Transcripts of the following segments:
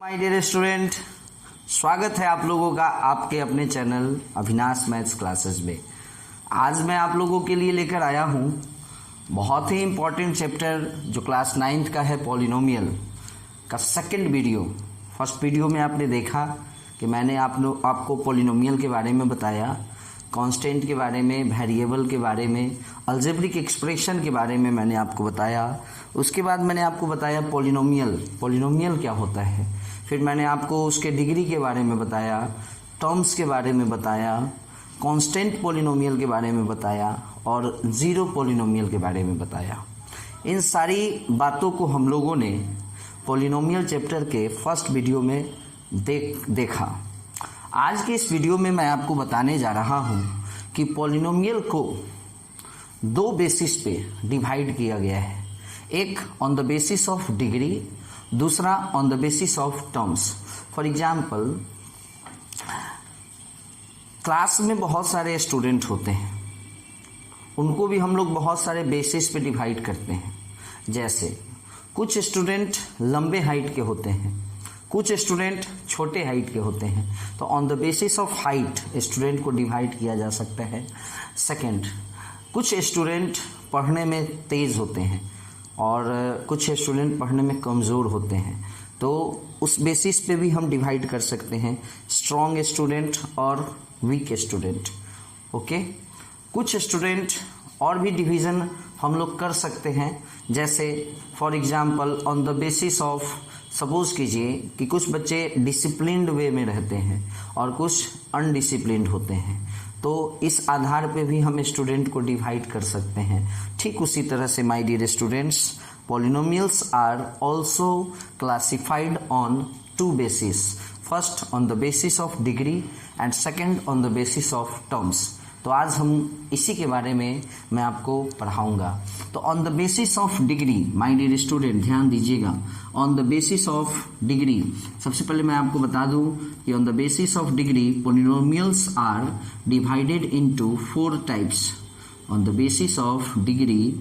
My dear student, स्वागत है आप लोगों का आपके अपने चैनल अविनाश मैथ्स क्लासेस में। आज मैं आप लोगों के लिए लेकर आया हूँ बहुत ही इम्पॉर्टेंट चैप्टर जो क्लास 9th का है, पॉलिनोमियल का सेकंड वीडियो। फर्स्ट वीडियो में आपने देखा कि मैंने आपको पॉलिनोमियल के बारे में बताया, कांस्टेंट के बारे में, वेरिएबल के बारे में, अलजेब्रिक एक्सप्रेशन के बारे में मैंने आपको बताया। उसके बाद मैंने आपको बताया पॉलिनोमियल क्या होता है। फिर मैंने आपको उसके डिग्री के बारे में बताया, टर्म्स के बारे में बताया, कांस्टेंट पॉलिनोमियल के बारे में बताया और ज़ीरो पॉलिनोमियल के बारे में बताया। इन सारी बातों को हम लोगों ने पॉलिनोमियल चैप्टर के फर्स्ट वीडियो में देखा। आज के इस वीडियो में मैं आपको बताने जा रहा हूँ कि पॉलिनोमियल को दो बेसिस पे डिवाइड किया गया है। एक on the basis of degree, दूसरा on the basis of terms. For example, class में बहुत सारे स्टूडेंट होते हैं, उनको भी हम लोग बहुत सारे बेसिस पे डिवाइड करते हैं। जैसे कुछ स्टूडेंट लंबे हाइट के होते हैं, कुछ स्टूडेंट छोटे हाइट के होते हैं, तो on the basis of height student को डिवाइड किया जा सकता है। सेकंड, कुछ स्टूडेंट पढ़ने में तेज़ होते हैं और कुछ स्टूडेंट पढ़ने में कमज़ोर होते हैं, तो उस बेसिस पे भी हम डिवाइड कर सकते हैं, स्ट्रॉन्ग स्टूडेंट और वीक स्टूडेंट। ओके, कुछ स्टूडेंट और भी डिवीज़न हम लोग कर सकते हैं। जैसे for example on the basis of, suppose कीजिए कि कुछ बच्चे डिसिप्लिन्ड वे में रहते हैं और कुछ अनडिसिप्लिन्ड होते हैं, तो इस आधार पे भी हम स्टूडेंट को डिवाइड कर सकते हैं। ठीक उसी तरह से my dear students, polynomials are also classified on two basis, first on the basis of degree and second on the basis of terms. तो आज हम इसी के बारे में मैं आपको पढ़ाऊंगा। तो on the basis of degree, my dear student ध्यान दीजिएगा, on the basis of degree, सबसे पहले मैं आपको बता दूं कि on the basis of degree polynomials are divided into 4 types. On the basis of degree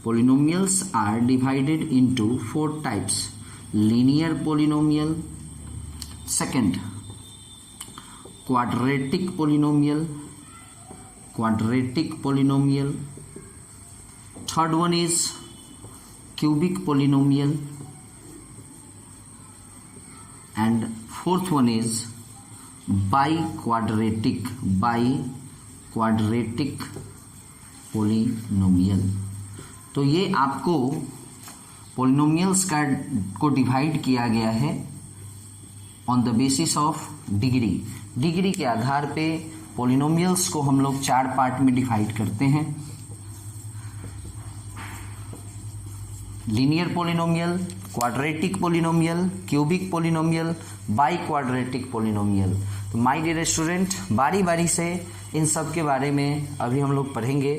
polynomials are divided into 4 types. Linear polynomial, second quadratic polynomial, quadratic polynomial, third one is cubic polynomial, and fourth one is biquadratic polynomial। तो ये आपको polynomials को divide किया गया है on the basis of degree. Degree के आधार पे polynomials को हम लोग 4 पार्ट में डिवाइड करते हैं। Linear polynomial, quadratic polynomial, cubic polynomial, by quadratic polynomial. तो माय डियर स्टूडेंट, बारी बारी से इन सब के बारे में अभी हम लोग पढ़ेंगे,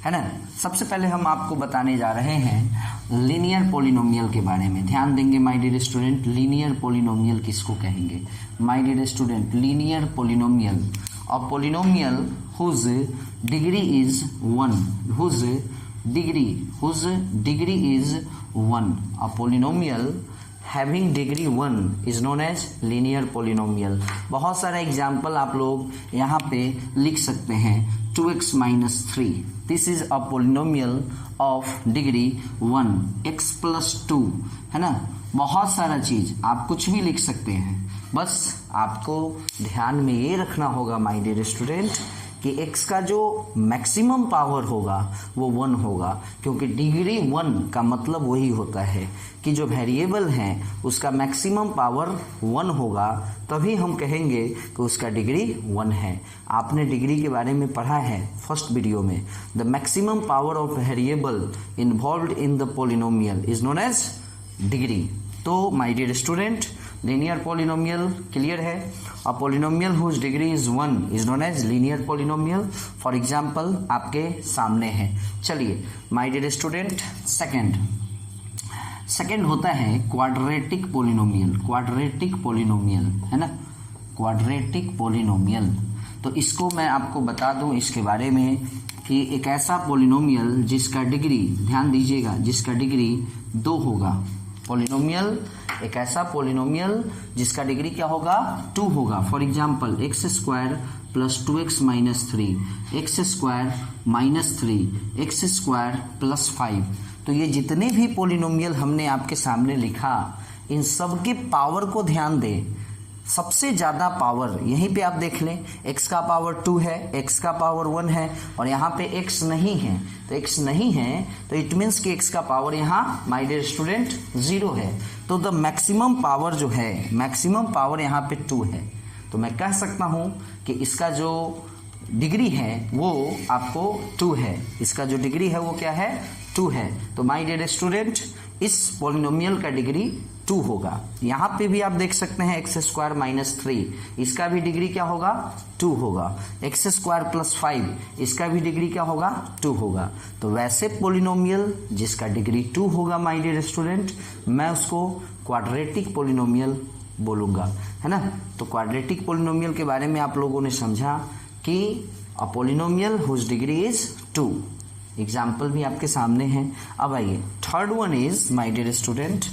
है ना। सबसे पहले हम आपको बताने जा रहे हैं लीनियर पॉलिनोमियल के बारे में। ध्यान देंगे my dear student, linear polynomial किसको कहेंगे? My dear student, linear polynomial, a polynomial whose degree is 1, whose degree is 1, a polynomial having degree 1 is known as linear polynomial। बहुत सारा एग्जाम्पल आप लोग यहाँ पे लिख सकते हैं। 2x minus 3, this is a polynomial of degree 1, x plus 2, है ना। बहुत सारा चीज आप कुछ भी लिख सकते हैं, बस आपको ध्यान में ये रखना होगा माय डियर स्टूडेंट कि x का जो मैक्सिमम पावर होगा वो 1 होगा, क्योंकि डिग्री 1 का मतलब वही होता है कि जो वेरिएबल है उसका मैक्सिमम पावर 1 होगा, तभी हम कहेंगे कि उसका डिग्री 1 है। आपने डिग्री के बारे में पढ़ा है फर्स्ट वीडियो में। The maximum power of variable involved in the polynomial is known as degree. तो my dear student, linear polynomial clear है। A polynomial whose degree is 1 is known as linear polynomial. For example आपके सामने है। चलिए my dear student, second होता है quadratic polynomial. Quadratic polynomial, है ना, क्वाड्रेटिक पॉलिनोमियल। तो इसको मैं आपको बता दूं इसके बारे में कि एक ऐसा पॉलिनोमियल जिसका डिग्री, ध्यान दीजिएगा, जिसका डिग्री 2 होगा, पॉलिनोमियल एक ऐसा पॉलिनोमियल जिसका डिग्री क्या होगा 2 होगा। For example x square plus 2x minus 3, x square minus 3, x square plus 5। तो ये जितने भी पॉलिनोमियल हमने आपके सामने लिखा, इन सब के पावर को ध्यान दें। सबसे ज़्यादा पावर यहीं पे आप देख लें, x का पावर 2 है, x का पावर 1 है, और यहाँ पे x नहीं है। तो x नहीं है तो इट मीन्स कि x का पावर यहाँ माय डियर स्टूडेंट 0 है। तो द मैक्सिमम पावर जो है, मैक्सिमम पावर यहाँ पे 2 है। तो मैं कह सकता हूँ कि इसका जो डिग्री है वो आपको 2 है। इसका जो डिग्री है वो क्या है 2 है। तो माय डियर स्टूडेंट इस पॉलिनोमियल का डिग्री 2 होगा। यहाँ पे भी आप देख सकते हैं एक्स स्क्वायर माइनस 3, इसका भी डिग्री क्या होगा 2 होगा। एक्स स्क्वायर प्लस 5, इसका भी डिग्री क्या होगा 2 होगा। तो वैसे पॉलिनोमियल जिसका डिग्री 2 होगा माय डियर स्टूडेंट, मैं उसको क्वाड्रेटिक पॉलिनोमियल बोलूँगा, है ना। तो क्वाड्रेटिक पॉलिनोमियल के बारे में आप लोगों ने समझा कि a polynomial whose degree is 2। Example भी आपके सामने है। अब आइए third one is my dear student,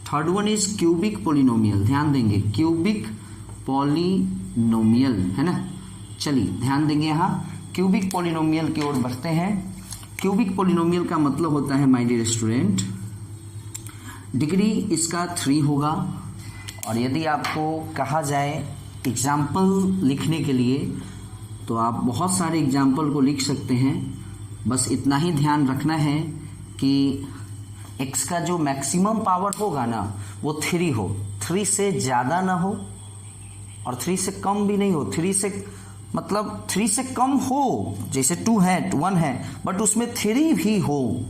third one is cubic polynomial. ध्यान देंगे क्यूबिक पॉलिनोमियल, है ना। चलिए ध्यान देंगे, यहाँ क्यूबिक पॉलिनोमियल की ओर बढ़ते हैं। क्यूबिक पॉलिनोमियल का मतलब होता है माय डियर स्टूडेंट, डिग्री इसका 3 होगा। और यदि आपको कहा जाए एग्जाम्पल लिखने के लिए तो आप बहुत सारे एग्जाम्पल को लिख सकते हैं। बस इतना ही ध्यान रखना है कि x का जो मैक्सिमम पावर होगा ना वो 3 हो, 3 से ज़्यादा ना हो और 3 से कम भी नहीं हो। 3 से मतलब 3 से कम हो, जैसे 2 है 1 है, बट उसमें 3 भी हो।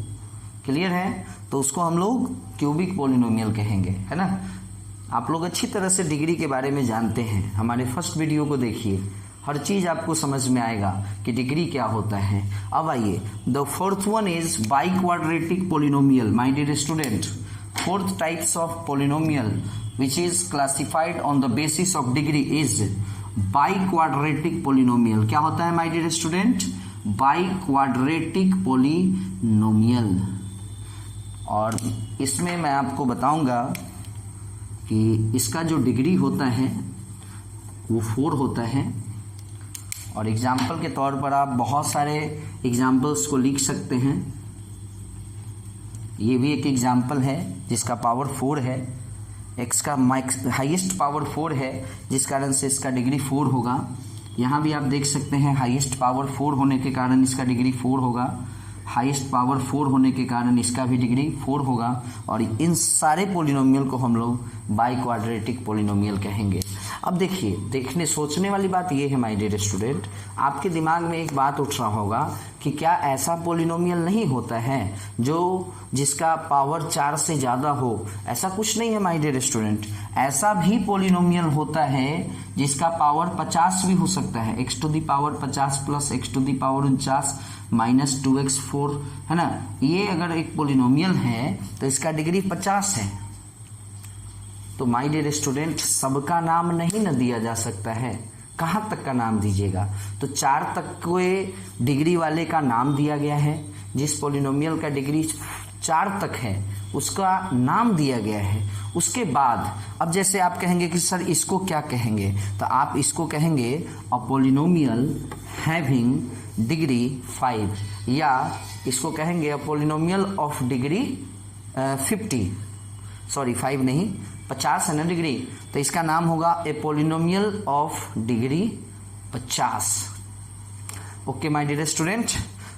क्लियर है? तो उसको हम लोग क्यूबिक पॉलिनोमियल कहेंगे, है ना। आप लोग अच्छी तरह से डिग्री के बारे में जानते हैं, हमारे फर्स्ट वीडियो को देखिए, हर चीज़ आपको समझ में आएगा कि डिग्री क्या होता है। अब आइए the fourth one is biquadratic polynomial. My dear student, fourth types of polynomial which is classified on the basis of degree is biquadratic polynomial. क्या होता है my dear student? Biquadratic polynomial. और इसमें मैं आपको बताऊंगा कि इसका जो डिग्री होता है वो 4 होता है। और एग्जाम्पल के तौर पर आप बहुत सारे एग्जाम्पल्स को लिख सकते हैं। ये भी एक एग्जाम्पल है जिसका पावर 4 है, एक्स का हाईएस्ट पावर 4 है, जिस कारण से इसका डिग्री 4 होगा। यहाँ भी आप देख सकते हैं हाईएस्ट पावर 4 होने के कारण इसका डिग्री 4 होगा, हाईएस्ट पावर 4 होने के कारण इसका भी डिग्री 4 होगा। और इन सारे पॉलिनोमियल को हम लोग बाई क्वाड्रेटिक पॉलिनोमियल कहेंगे। अब देखिए, देखने सोचने वाली बात ये है माय डियर स्टूडेंट, आपके दिमाग में एक बात उठ रहा होगा कि क्या ऐसा पॉलिनोमियल नहीं होता है जो जिसका पावर 4 से ज़्यादा हो? ऐसा कुछ नहीं है माय डियर स्टूडेंट, ऐसा भी पॉलिनोमियल होता है जिसका पावर 50 भी हो सकता है। x to the power 50 plus x to the power 49 minus 2x4, है ना। ये अगर एक पॉलिनोमियल है तो इसका डिग्री 50 है। तो माय डियर स्टूडेंट, सबका नाम नहीं न दिया जा सकता है, कहाँ तक का नाम दीजिएगा? तो 4 तक के डिग्री वाले का नाम दिया गया है। जिस पॉलिनोमियल का डिग्री 4 तक है उसका नाम दिया गया है। उसके बाद अब जैसे आप कहेंगे कि सर इसको क्या कहेंगे, तो आप इसको कहेंगे अ पॉलिनोमियल हैविंग डिग्री 5, या इसको कहेंगे अ पॉलिनोमियल ऑफ डिग्री 5 नहीं 50 है ना डिग्री, तो इसका नाम होगा a polynomial of degree 50। Okay my dear student,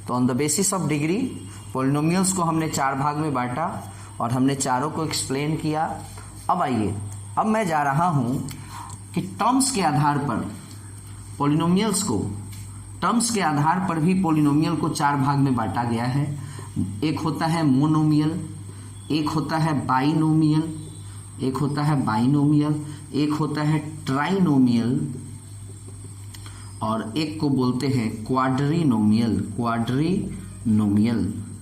तो on the basis of degree polynomials को हमने 4 भाग में बांटा और हमने चारों को एक्सप्लेन किया। अब आइए, अब मैं जा रहा हूं कि टर्म्स के आधार पर पॉलिनोमियल्स को, टर्म्स के आधार पर भी पॉलिनोमियल को 4 भाग में बांटा गया है। एक होता है मोनोमियल, एक होता है बाइनोमियल, एक होता है बाइनोमियल, एक होता है ट्राइनोमियल और एक को बोलते हैं क्वाड्रिनोमियल।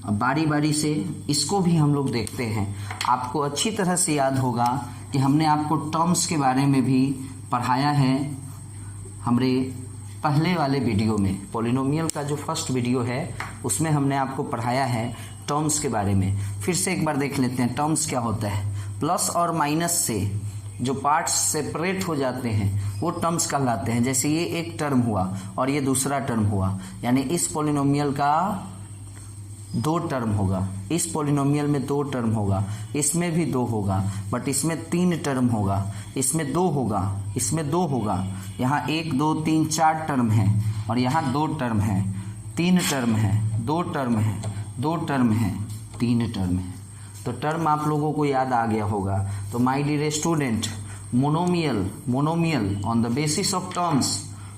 अब बारी बारी से इसको भी हम लोग देखते हैं। आपको अच्छी तरह से याद होगा कि हमने आपको टर्म्स के बारे में भी पढ़ाया है हमारे पहले वाले वीडियो में। पॉलिनोमियल का जो फर्स्ट वीडियो है उसमें हमने आपको पढ़ाया है टर्म्स के बारे में। फिर से एक बार देख लेते हैं टर्म्स क्या होता है। प्लस और माइनस से जो पार्ट्स सेपरेट हो जाते हैं वो टर्म्स कहलाते हैं। जैसे ये एक टर्म हुआ और ये दूसरा टर्म हुआ, यानी इस पॉलिनोमियल का 2 टर्म होगा, इस पॉलिनोमियल में 2 टर्म होगा, इसमें भी 2 होगा, बट इसमें 3 टर्म होगा, इसमें 2 होगा, इसमें 2 होगा, यहाँ 1 2 3 4 टर्म है और यहाँ 2 टर्म है, 3 टर्म है, 2 टर्म है, 2 टर्म है, 3 टर्म है। तो टर्म आप लोगों को याद आ गया होगा। तो my dear student, monomial on the basis of terms,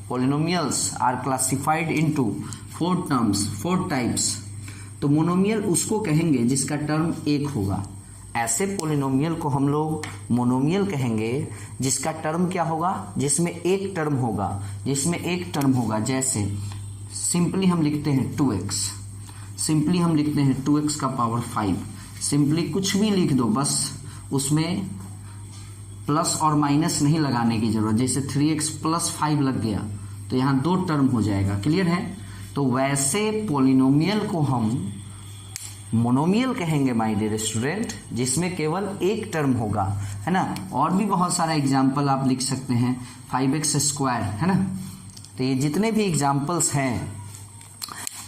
polynomials are classified into 4 terms, 4 types. तो मोनोमियल उसको कहेंगे जिसका टर्म 1 होगा। ऐसे पॉलिनोमियल को हम लोग मोनोमियल कहेंगे जिसका टर्म क्या होगा, जिसमें एक टर्म होगा, जिसमें एक टर्म होगा। जैसे सिंपली हम लिखते हैं 2x, सिंपली हम लिखते हैं 2x का पावर 5, सिंपली कुछ भी लिख दो, बस उसमें प्लस और माइनस नहीं लगाने की जरूरत। जैसे 3x प्लस 5 लग गया तो यहाँ 2 टर्म हो जाएगा, क्लियर है। तो वैसे पॉलिनोमियल को हम मोनोमियल कहेंगे माय डियर स्टूडेंट, जिसमें केवल एक टर्म होगा, है ना। और भी बहुत सारा एग्जाम्पल आप लिख सकते हैं, 5x², है ना। तो ये जितने भी एग्जाम्पल्स हैं,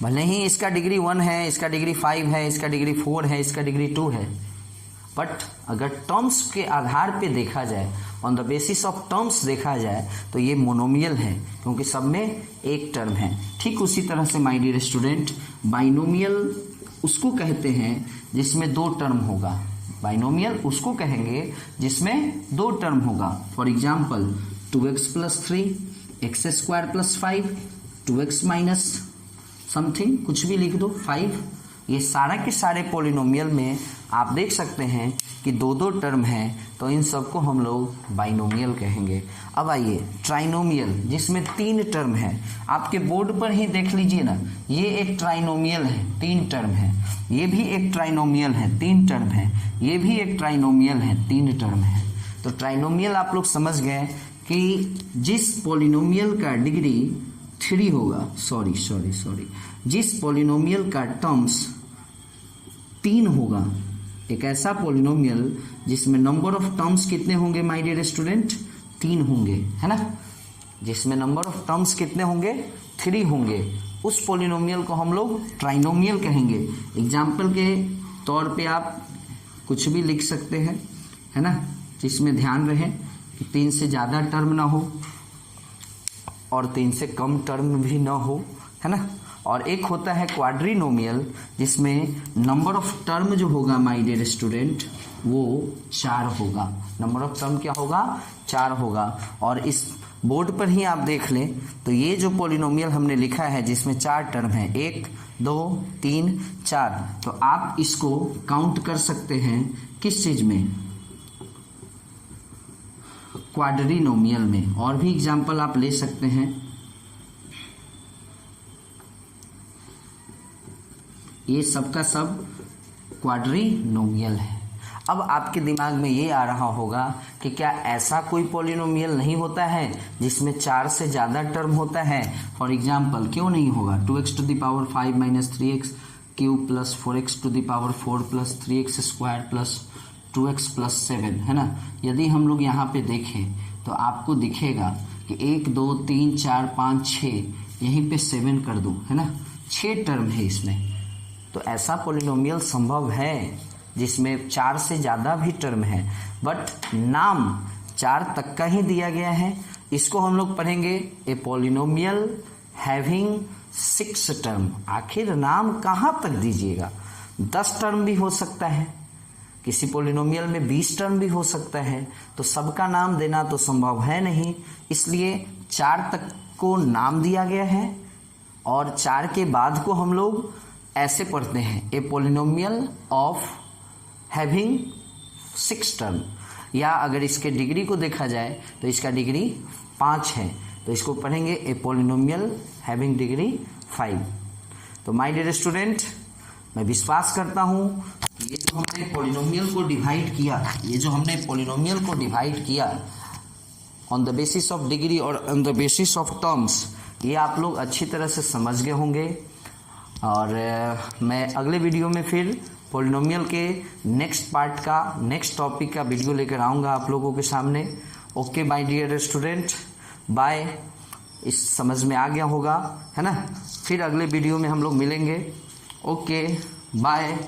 भले ही इसका डिग्री 1 है, इसका डिग्री 5 है, इसका डिग्री 4 है, इसका डिग्री 2 है, बट अगर टर्म्स के आधार पे देखा जाए, on the basis of terms देखा जाए, तो ये मोनोमियल है क्योंकि सब में एक टर्म है। ठीक उसी तरह से माय डियर स्टूडेंट, बाइनोमियल उसको कहते हैं जिसमें 2 टर्म होगा। बाइनोमियल उसको कहेंगे जिसमें 2 टर्म होगा। For example 2x + 3, x² + 5, 2x minus something, कुछ भी लिख दो, 5। ये सारा के सारे पॉलिनोमियल में आप देख सकते हैं कि 2-2 टर्म है, तो इन सबको हम लोग बाइनोमियल कहेंगे। अब आइए ट्राइनोमियल, जिसमें 3 टर्म है। आपके बोर्ड पर ही देख लीजिए ना, ये एक ट्राइनोमियल है, 3 टर्म है, ये भी एक ट्राइनोमियल है, 3 टर्म है, ये भी एक ट्राइनोमियल है, 3 टर्म है। तो ट्राइनोमियल आप लोग समझ गए कि जिस पॉलिनोमियल का डिग्री 3 होगा, सॉरी, जिस पॉलिनोमियल का टर्म्स 3 होगा, एक ऐसा पॉलिनोमियल जिसमें नंबर ऑफ टर्म्स कितने होंगे माय डियर स्टूडेंट, 3 होंगे, है ना। जिसमें नंबर ऑफ टर्म्स कितने होंगे, 3 होंगे, उस पॉलिनोमियल को हम लोग ट्राइनोमियल कहेंगे। एग्जाम्पल के तौर पे आप कुछ भी लिख सकते हैं, है ना, जिसमें ध्यान रहे कि 3 से ज़्यादा टर्म ना हो और 3 से कम टर्म भी ना हो, है ना। और एक होता है क्वाड्रिनोमियल, जिसमें नंबर ऑफ टर्म जो होगा माय डियर स्टूडेंट वो 4 होगा। नंबर ऑफ टर्म क्या होगा, 4 होगा। और इस बोर्ड पर ही आप देख लें तो ये जो पॉलिनोमियल हमने लिखा है जिसमें 4 टर्म है, 1 2 3 4, तो आप इसको काउंट कर सकते हैं किस चीज में, क्वाड्रिनोमियल में। और भी एग्जाम्पल आप ले सकते हैं, ये सबका सब क्वाड्रिनोमियल है। अब आपके दिमाग में ये आ रहा होगा कि क्या ऐसा कोई पॉलिनोमियल नहीं होता है जिसमें 4 से ज़्यादा टर्म होता है। फॉर एग्जाम्पल क्यों नहीं होगा, 2x⁵ - 3x³ + 4x⁴ + 3x² + 2x + 7, है ना। यदि हम लोग यहाँ पे देखें तो आपको दिखेगा कि 1 2 3 4 5 6, यहीं पे 7 कर दूँ, है ना, 6 टर्म है इसमें। तो ऐसा पॉलिनोमियल संभव है जिसमें 4 से ज़्यादा भी टर्म है, बट नाम 4 तक का ही दिया गया है। इसको हम लोग पढ़ेंगे ए पॉलिनोमियल हैविंग 6 टर्म। आखिर नाम कहाँ तक दीजिएगा, 10 टर्म भी हो सकता है, किसी पॉलिनोमियल में 20 टर्म भी हो सकता है, तो सबका नाम देना तो संभव है नहीं, इसलिए 4 तक को नाम दिया गया है। और 4 के बाद को हम लोग ऐसे पढ़ते हैं, ए पॉलिनोमियल ऑफ हैविंग 6 टर्म, या अगर इसके डिग्री को देखा जाए तो इसका डिग्री 5 है, तो इसको पढ़ेंगे ए पॉलिनोमियल हैविंग डिग्री 5। तो माय डियर स्टूडेंट, मैं विश्वास करता हूँ कि ये जो हमने पॉलिनोमियल को डिवाइड किया, ये जो हमने पॉलिनोमियल को डिवाइड किया on the basis of degree और on the basis of terms, ये आप लोग अच्छी तरह से समझ गए होंगे। और मैं अगले वीडियो में फिर पॉलिनोमियल के नेक्स्ट पार्ट का, नेक्स्ट टॉपिक का वीडियो लेकर आऊँगा आप लोगों के सामने। Okay my dear student, bye. इस समझ में आ गया होगा, है ना। फिर अगले वीडियो में हम लोग मिलेंगे। Okay bye.